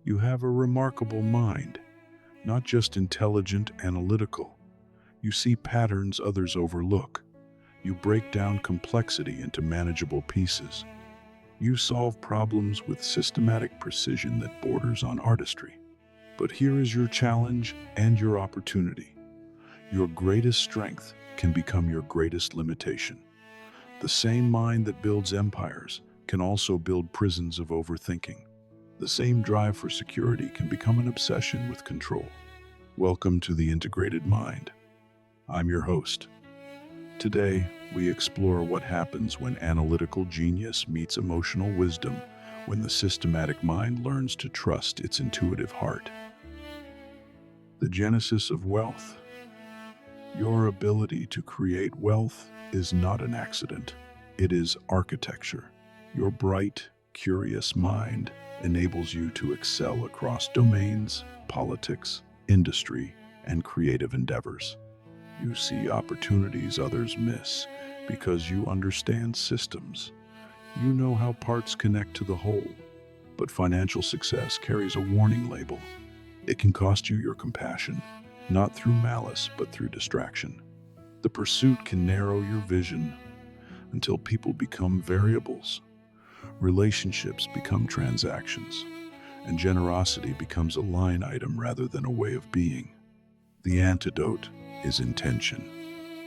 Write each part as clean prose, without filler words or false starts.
You have a remarkable mind, not just intelligent, analytical. You see patterns others overlook. You break down complexity into manageable pieces. You solve problems with systematic precision that borders on artistry. But here is your challenge and your opportunity. Your greatest strength can become your greatest limitation. The same mind that builds empires can also build prisons of overthinking. The same drive for security can become an obsession with control. Welcome to the Integrated Mind. I'm your host. Today, we explore what happens when analytical genius meets emotional wisdom, when the systematic mind learns to trust its intuitive heart. The genesis of wealth. Your ability to create wealth is not an accident. It is architecture. Your bright, curious mind enables you to excel across domains, politics, industry, and creative endeavors. You see opportunities others miss because you understand systems. You know how parts connect to the whole. But financial success carries a warning label. It can cost you your compassion, not through malice, but through distraction. The pursuit can narrow your vision until people become variables. Relationships become transactions, and generosity becomes a line item rather than a way of being. The antidote is intention.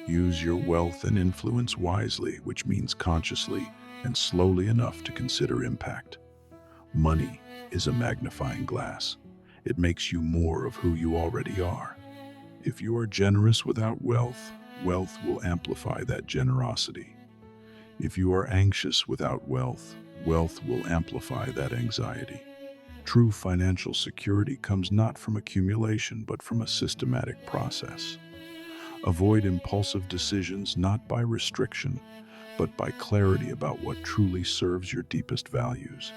Use your wealth and influence wisely, which means consciously and slowly enough to consider impact. Money is a magnifying glass. It makes you more of who you already are. If you are generous without wealth, wealth will amplify that generosity. If you are anxious without wealth, wealth will amplify that anxiety. True financial security comes not from accumulation, but from a systematic process. Avoid impulsive decisions not by restriction, but by clarity about what truly serves your deepest values.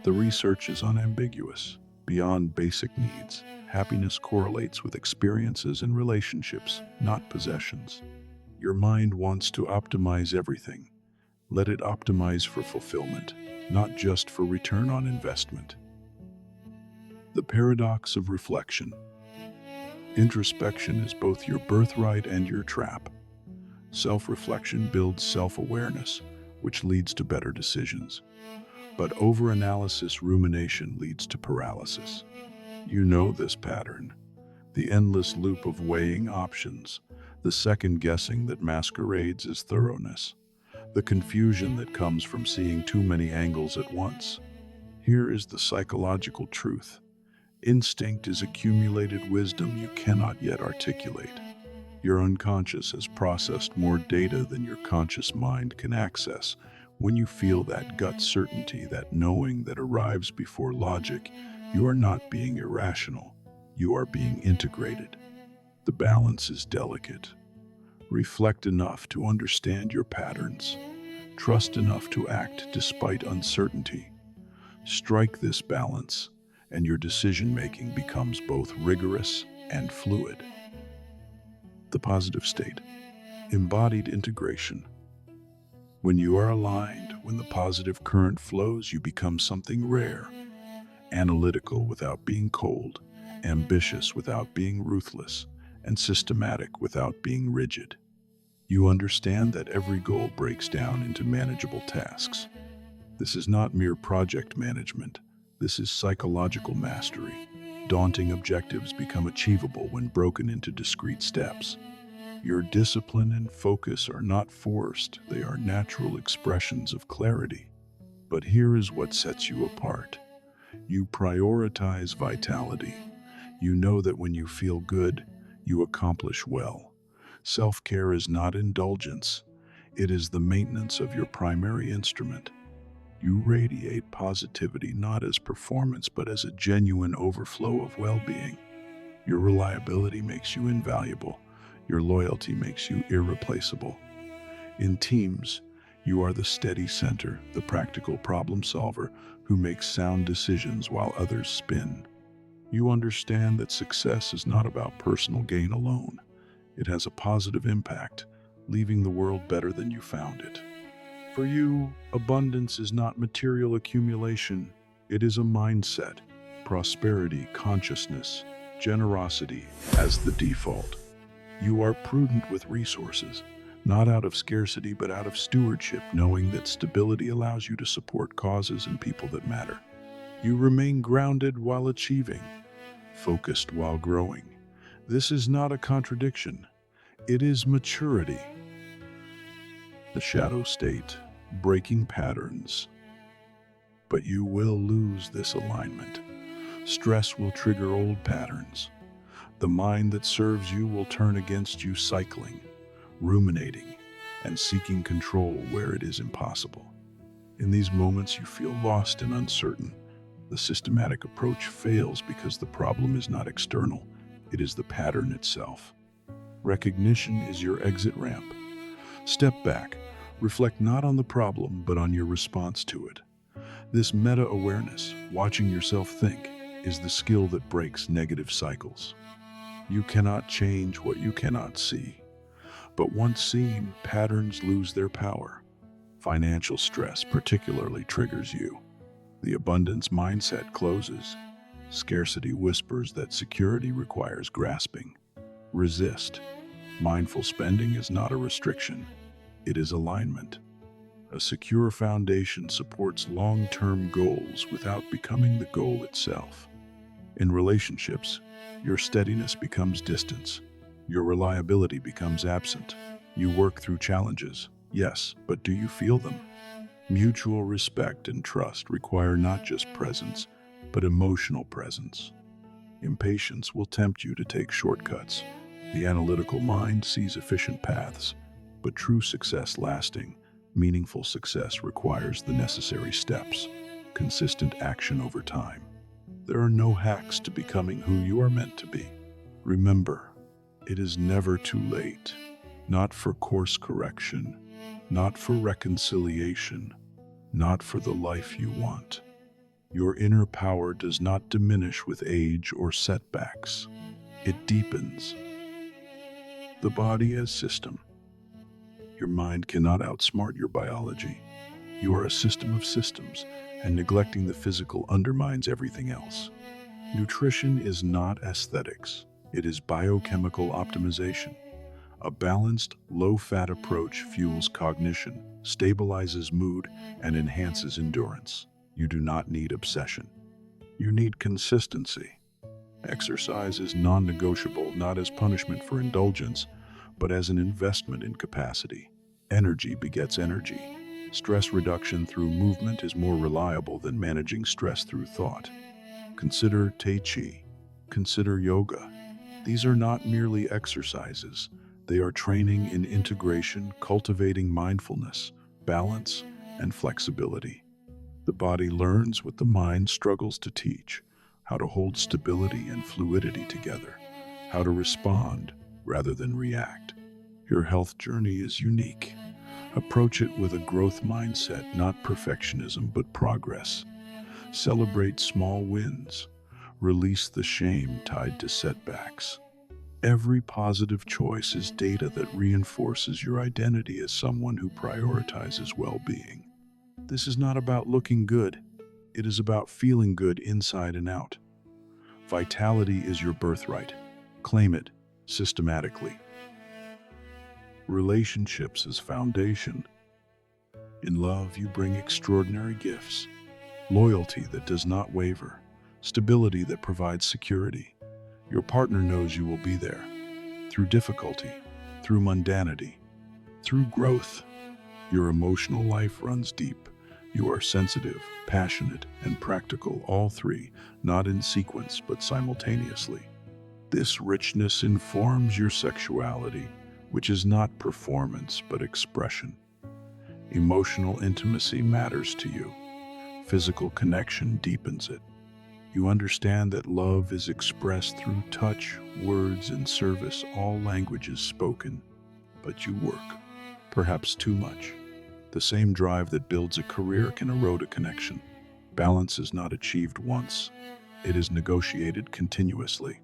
The research is unambiguous. Beyond basic needs, happiness correlates with experiences and relationships, not possessions. Your mind wants to optimize everything. Let it optimize for fulfillment, not just for return on investment. The paradox of reflection. Introspection is both your birthright and your trap. Self-reflection builds self-awareness, which leads to better decisions. But overanalysis, rumination, leads to paralysis. You know this pattern. The endless loop of weighing options, the second guessing that masquerades as thoroughness, the confusion that comes from seeing too many angles at once. Here is the psychological truth. Instinct is accumulated wisdom you cannot yet articulate. Your unconscious has processed more data than your conscious mind can access. When you feel that gut certainty, that knowing that arrives before logic, you are not being irrational. You are being integrated. The balance is delicate. Reflect enough to understand your patterns. Trust enough to act despite uncertainty. Strike this balance, and your decision-making becomes both rigorous and fluid. The positive state. Embodied integration. When you are aligned, when the positive current flows, you become something rare. Analytical without being cold, ambitious without being ruthless, and systematic without being rigid. You understand that every goal breaks down into manageable tasks. This is not mere project management. This is psychological mastery. Daunting objectives become achievable when broken into discrete steps. Your discipline and focus are not forced. They are natural expressions of clarity. But here is what sets you apart. You prioritize vitality. You know that when you feel good, you accomplish well. Self-care is not indulgence. It is the maintenance of your primary instrument. You radiate positivity not as performance, but as a genuine overflow of well-being. Your reliability makes you invaluable. Your loyalty makes you irreplaceable. In teams, you are the steady center, the practical problem solver who makes sound decisions while others spin. You understand that success is not about personal gain alone. It has a positive impact, leaving the world better than you found it. For you, abundance is not material accumulation. It is a mindset. prosperity, consciousness, generosity as the default. You are prudent with resources, not out of scarcity but out of stewardship, knowing that stability allows you to support causes and people that matter. You remain grounded while achieving, focused while growing. This is not a contradiction. It is maturity. The shadow state, breaking patterns. But you will lose this alignment. Stress will trigger old patterns. The mind that serves you will turn against you, cycling, ruminating, and seeking control where it is impossible. In these moments, you feel lost and uncertain. The systematic approach fails because the problem is not external, it is the pattern itself. Recognition is your exit ramp. Step back, reflect not on the problem, but on your response to it. This meta-awareness, watching yourself think, is the skill that breaks negative cycles. You cannot change what you cannot see. But once seen, patterns lose their power. Financial stress particularly triggers you. The abundance mindset closes. Scarcity whispers that security requires grasping. Resist. Mindful spending is not a restriction. It is alignment. A secure foundation supports long-term goals without becoming the goal itself. In relationships, your steadiness becomes distance. Your reliability becomes absent. You work through challenges, yes, but do you feel them? Mutual respect and trust require not just presence, but emotional presence. Impatience will tempt you to take shortcuts. The analytical mind sees efficient paths, but true success, lasting, meaningful success, requires the necessary steps, consistent action over time. There are no hacks to becoming who you are meant to be. Remember, it is never too late. Not for course correction, not for reconciliation, not for the life you want. Your inner power does not diminish with age or setbacks. It deepens. The body as system. Your mind cannot outsmart your biology. You are a system of systems, and neglecting the physical undermines everything else. Nutrition is not aesthetics. It is biochemical optimization. A balanced, low-fat approach fuels cognition, stabilizes mood, and enhances endurance. You do not need obsession. You need consistency. Exercise is non-negotiable, not as punishment for indulgence, but as an investment in capacity. Energy begets energy. Stress reduction through movement is more reliable than managing stress through thought. Consider Tai Chi. Consider yoga. These are not merely exercises. They are training in integration, cultivating mindfulness, balance, and flexibility. The body learns what the mind struggles to teach: how to hold stability and fluidity together, how to respond rather than react. Your health journey is unique. Approach it with a growth mindset, not perfectionism, but progress. Celebrate small wins. Release the shame tied to setbacks. Every positive choice is data that reinforces your identity as someone who prioritizes well-being. This is not about looking good. It is about feeling good inside and out. Vitality is your birthright. Claim it systematically. Relationships as foundation. In love, you bring extraordinary gifts. Loyalty that does not waver. Stability that provides security. Your partner knows you will be there. Through difficulty, through mundanity, through growth. Your emotional life runs deep. You are sensitive, passionate, and practical, all three, not in sequence, but simultaneously. This richness informs your sexuality, which is not performance, but expression. Emotional intimacy matters to you. Physical connection deepens it. You understand that love is expressed through touch, words, and service, all languages spoken. But you work, perhaps too much. The same drive that builds a career can erode a connection. Balance is not achieved once. It is negotiated continuously.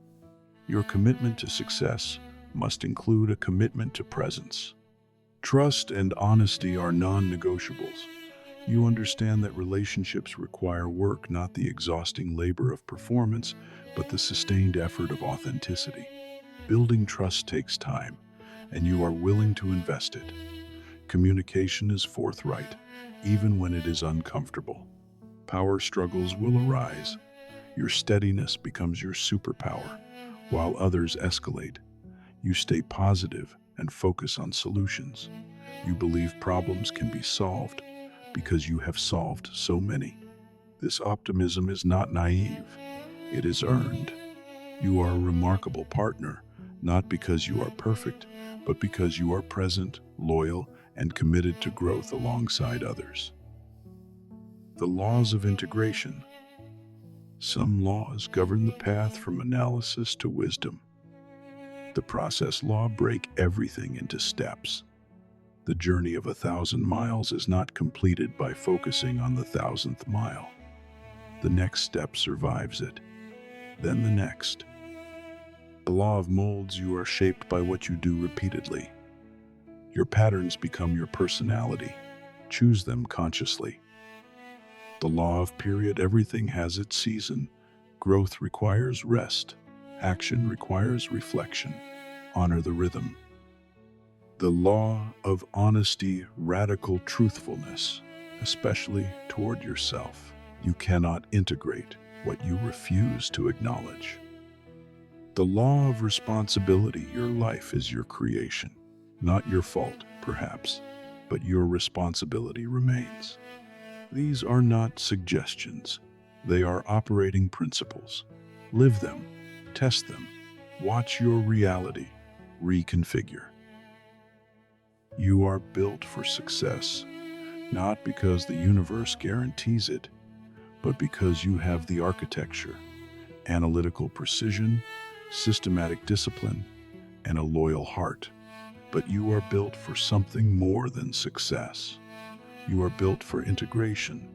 Your commitment to success must include a commitment to presence. Trust and honesty are non-negotiables. You understand that relationships require work, not the exhausting labor of performance, but the sustained effort of authenticity. Building trust takes time, and you are willing to invest it. Communication is forthright, even when it is uncomfortable. Power struggles will arise. Your steadiness becomes your superpower. While others escalate, you stay positive and focus on solutions. You believe problems can be solved because you have solved so many. This optimism is not naive, it is earned. You are a remarkable partner, not because you are perfect, but because you are present, loyal, and committed to growth alongside others. The laws of integration. Some laws govern the path from analysis to wisdom. The process law break everything into steps. The journey of 1,000 miles is not completed by focusing on the 1,000th mile. The next step survives it, then the next. The law of molds. You are shaped by what you do repeatedly. Your patterns become your personality. Choose them consciously. The law of period. Everything has its season. Growth requires rest. Action requires reflection. Honor the rhythm. The law of honesty. Radical truthfulness, especially toward yourself. You cannot integrate what you refuse to acknowledge. The law of responsibility. Your life is your creation. Not your fault, perhaps, but your responsibility remains. These are not suggestions. They are operating principles. Live them, test them, watch your reality reconfigure. You are built for success, not because the universe guarantees it, but because you have the architecture, analytical precision, systematic discipline, and a loyal heart. But you are built for something more than success. You are built for integration,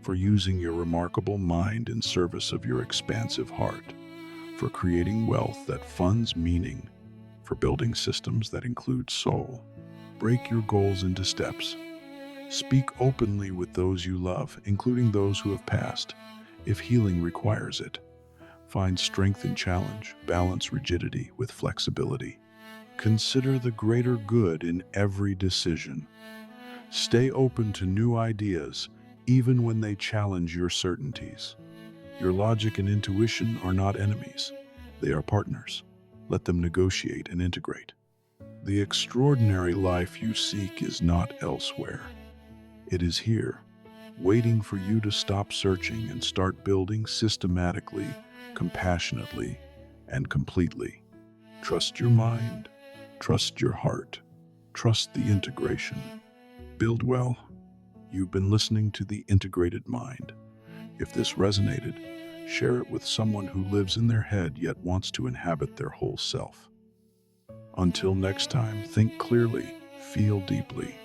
for using your remarkable mind in service of your expansive heart, for creating wealth that funds meaning, for building systems that include soul. Break your goals into steps. Speak openly with those you love, including those who have passed, if healing requires it. Find strength in challenge, balance rigidity with flexibility. Consider the greater good in every decision. Stay open to new ideas, even when they challenge your certainties. Your logic and intuition are not enemies. They are partners. Let them negotiate and integrate. The extraordinary life you seek is not elsewhere. It is here, waiting for you to stop searching and start building systematically, compassionately, and completely. Trust your mind. Trust your heart. Trust the integration. Build well. You've been listening to The Integrated Mind. If this resonated, share it with someone who lives in their head yet wants to inhabit their whole self. Until next time, think clearly, feel deeply,